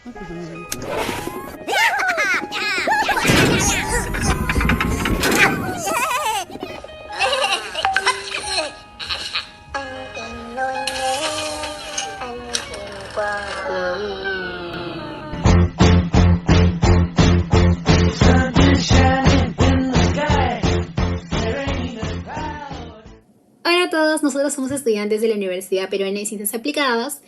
Hola a todos, nosotros somos estudiantes de la Universidad Peruana de Ciencias Aplicadas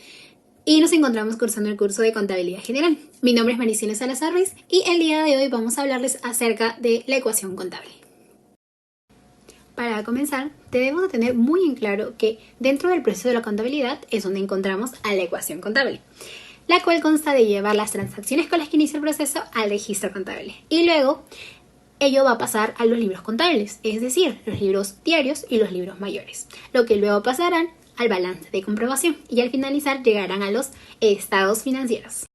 y nos encontramos cursando el curso de Contabilidad General. Mi nombre es Maricela Salazar Ruiz y el día de hoy vamos a hablarles acerca de la ecuación contable. Para comenzar, debemos de tener muy en claro que dentro del proceso de la contabilidad es donde encontramos a la ecuación contable, la cual consta de llevar las transacciones con las que inicia el proceso al registro contable y luego ello va a pasar a los libros contables, es decir, los libros diarios y los libros mayores, lo que luego pasarán al balance de comprobación y al finalizar llegarán a los estados financieros.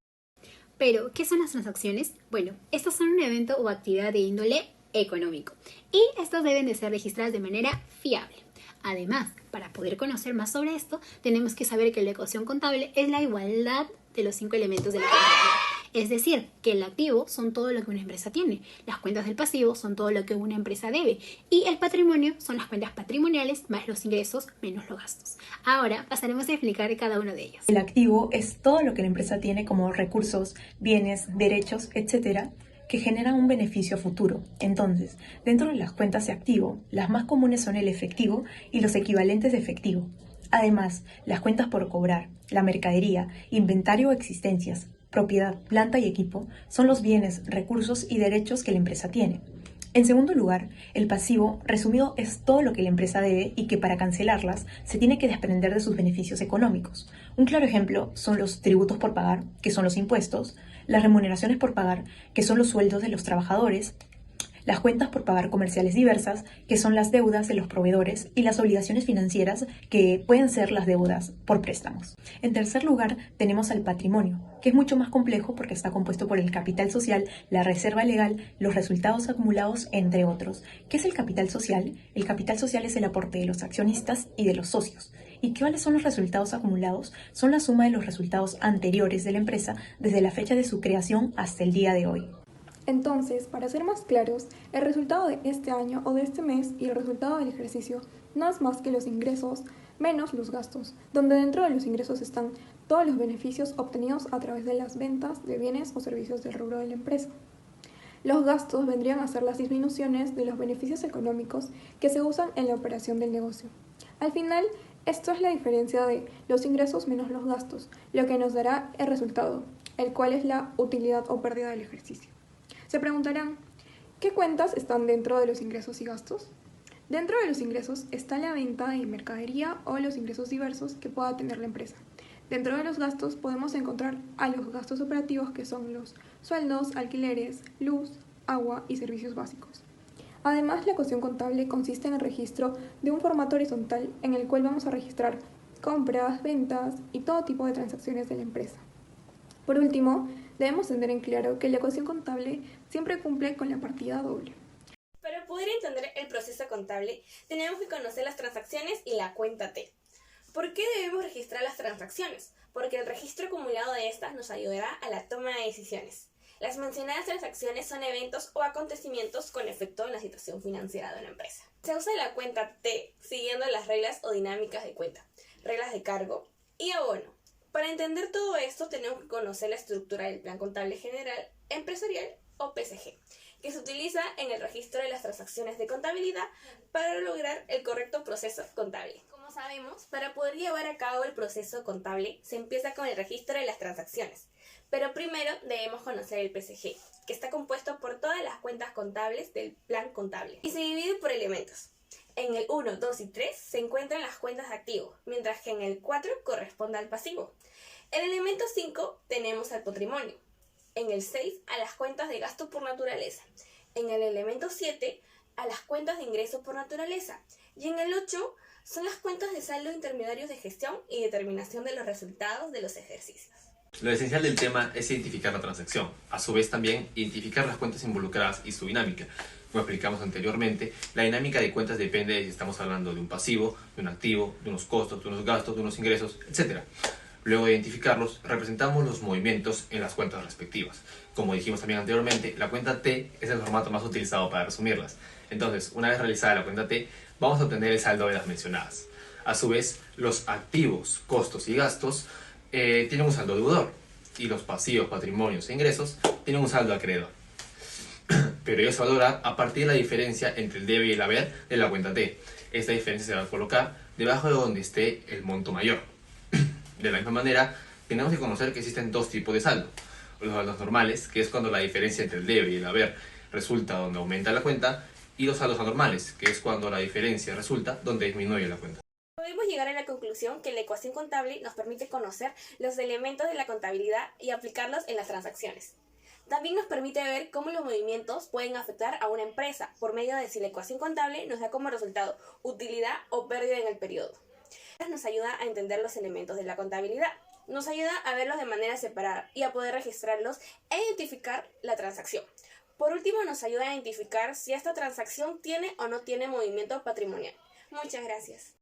Pero, ¿qué son las transacciones? Bueno, estos son un evento o actividad de índole económico y estos deben de ser registradas de manera fiable. Además, para poder conocer más sobre esto, tenemos que saber que la ecuación contable es la igualdad de los 5 elementos de la contabilidad. Es decir, que el activo son todo lo que una empresa tiene, las cuentas del pasivo son todo lo que una empresa debe y el patrimonio son las cuentas patrimoniales más los ingresos menos los gastos. Ahora pasaremos a explicar cada uno de ellos. El activo es todo lo que la empresa tiene como recursos, bienes, derechos, etcétera, que generan un beneficio a futuro. Entonces, dentro de las cuentas de activo, las más comunes son el efectivo y los equivalentes de efectivo. Además, las cuentas por cobrar, la mercadería, inventario o existencias, propiedad, planta y equipo son los bienes, recursos y derechos que la empresa tiene. En segundo lugar, el pasivo, resumido, es todo lo que la empresa debe y que para cancelarlas se tiene que desprender de sus beneficios económicos. Un claro ejemplo son los tributos por pagar, que son los impuestos, las remuneraciones por pagar, que son los sueldos de los trabajadores, las cuentas por pagar comerciales diversas, que son las deudas de los proveedores, y las obligaciones financieras, que pueden ser las deudas por préstamos. En tercer lugar, tenemos al patrimonio, que es mucho más complejo porque está compuesto por el capital social, la reserva legal, los resultados acumulados, entre otros. ¿Qué es el capital social? El capital social es el aporte de los accionistas y de los socios. ¿Y cuáles son los resultados acumulados? Son la suma de los resultados anteriores de la empresa desde la fecha de su creación hasta el día de hoy. Entonces, para ser más claros, el resultado de este año o de este mes y el resultado del ejercicio no es más que los ingresos menos los gastos, donde dentro de los ingresos están todos los beneficios obtenidos a través de las ventas de bienes o servicios del rubro de la empresa. Los gastos vendrían a ser las disminuciones de los beneficios económicos que se usan en la operación del negocio. Al final, esto es la diferencia de los ingresos menos los gastos, lo que nos dará el resultado, el cual es la utilidad o pérdida del ejercicio. Se preguntarán, ¿qué cuentas están dentro de los ingresos y gastos? Dentro de los ingresos está la venta de mercadería o los ingresos diversos que pueda tener la empresa. Dentro de los gastos podemos encontrar a los gastos operativos que son los sueldos, alquileres, luz, agua y servicios básicos. Además, la ecuación contable consiste en el registro de un formato horizontal en el cual vamos a registrar compras, ventas y todo tipo de transacciones de la empresa. Por último, debemos tener en claro que la ecuación contable siempre cumple con la partida doble. Para poder entender el proceso contable, tenemos que conocer las transacciones y la cuenta T. ¿Por qué debemos registrar las transacciones? Porque el registro acumulado de estas nos ayudará a la toma de decisiones. Las mencionadas transacciones son eventos o acontecimientos con efecto en la situación financiera de una empresa. Se usa la cuenta T siguiendo las reglas o dinámicas de cuenta, reglas de cargo y abono. Para entender todo esto tenemos que conocer la estructura del Plan Contable General Empresarial o PSG, que se utiliza en el registro de las transacciones de contabilidad para lograr el correcto proceso contable. Como sabemos, para poder llevar a cabo el proceso contable se empieza con el registro de las transacciones, pero primero debemos conocer el PSG, que está compuesto por todas las cuentas contables del Plan Contable y se divide por elementos. En el 1, 2 y 3 se encuentran las cuentas de activo, mientras que en el 4 corresponde al pasivo. En el elemento 5 tenemos al patrimonio, en el 6 a las cuentas de gasto por naturaleza, en el elemento 7 a las cuentas de ingreso por naturaleza y en el 8 son las cuentas de saldo intermediarios de gestión y determinación de los resultados de los ejercicios. Lo esencial del tema es identificar la transacción, a su vez también identificar las cuentas involucradas y su dinámica. Como explicamos anteriormente, la dinámica de cuentas depende de si estamos hablando de un pasivo, de un activo, de unos costos, de unos gastos, de unos ingresos, etc. Luego de identificarlos, representamos los movimientos en las cuentas respectivas. Como dijimos también anteriormente, la cuenta T es el formato más utilizado para resumirlas. Entonces, una vez realizada la cuenta T, vamos a obtener el saldo de las mencionadas. A su vez, los activos, costos y gastos tienen un saldo deudor, y los pasivos, patrimonios e ingresos tienen un saldo acreedor. Pero ello se valora a partir de la diferencia entre el debe y el haber de la cuenta T. Esta diferencia se va a colocar debajo de donde esté el monto mayor. De la misma manera, tenemos que conocer que existen dos tipos de saldo. Los saldos normales, que es cuando la diferencia entre el debe y el haber resulta donde aumenta la cuenta, y los saldos anormales, que es cuando la diferencia resulta donde disminuye la cuenta. Podemos llegar a la conclusión que la ecuación contable nos permite conocer los elementos de la contabilidad y aplicarlos en las transacciones. También nos permite ver cómo los movimientos pueden afectar a una empresa por medio de si la ecuación contable nos da como resultado utilidad o pérdida en el periodo. Nos ayuda a entender los elementos de la contabilidad, nos ayuda a verlos de manera separada y a poder registrarlos e identificar la transacción. Por último, nos ayuda a identificar si esta transacción tiene o no tiene movimiento patrimonial. Muchas gracias.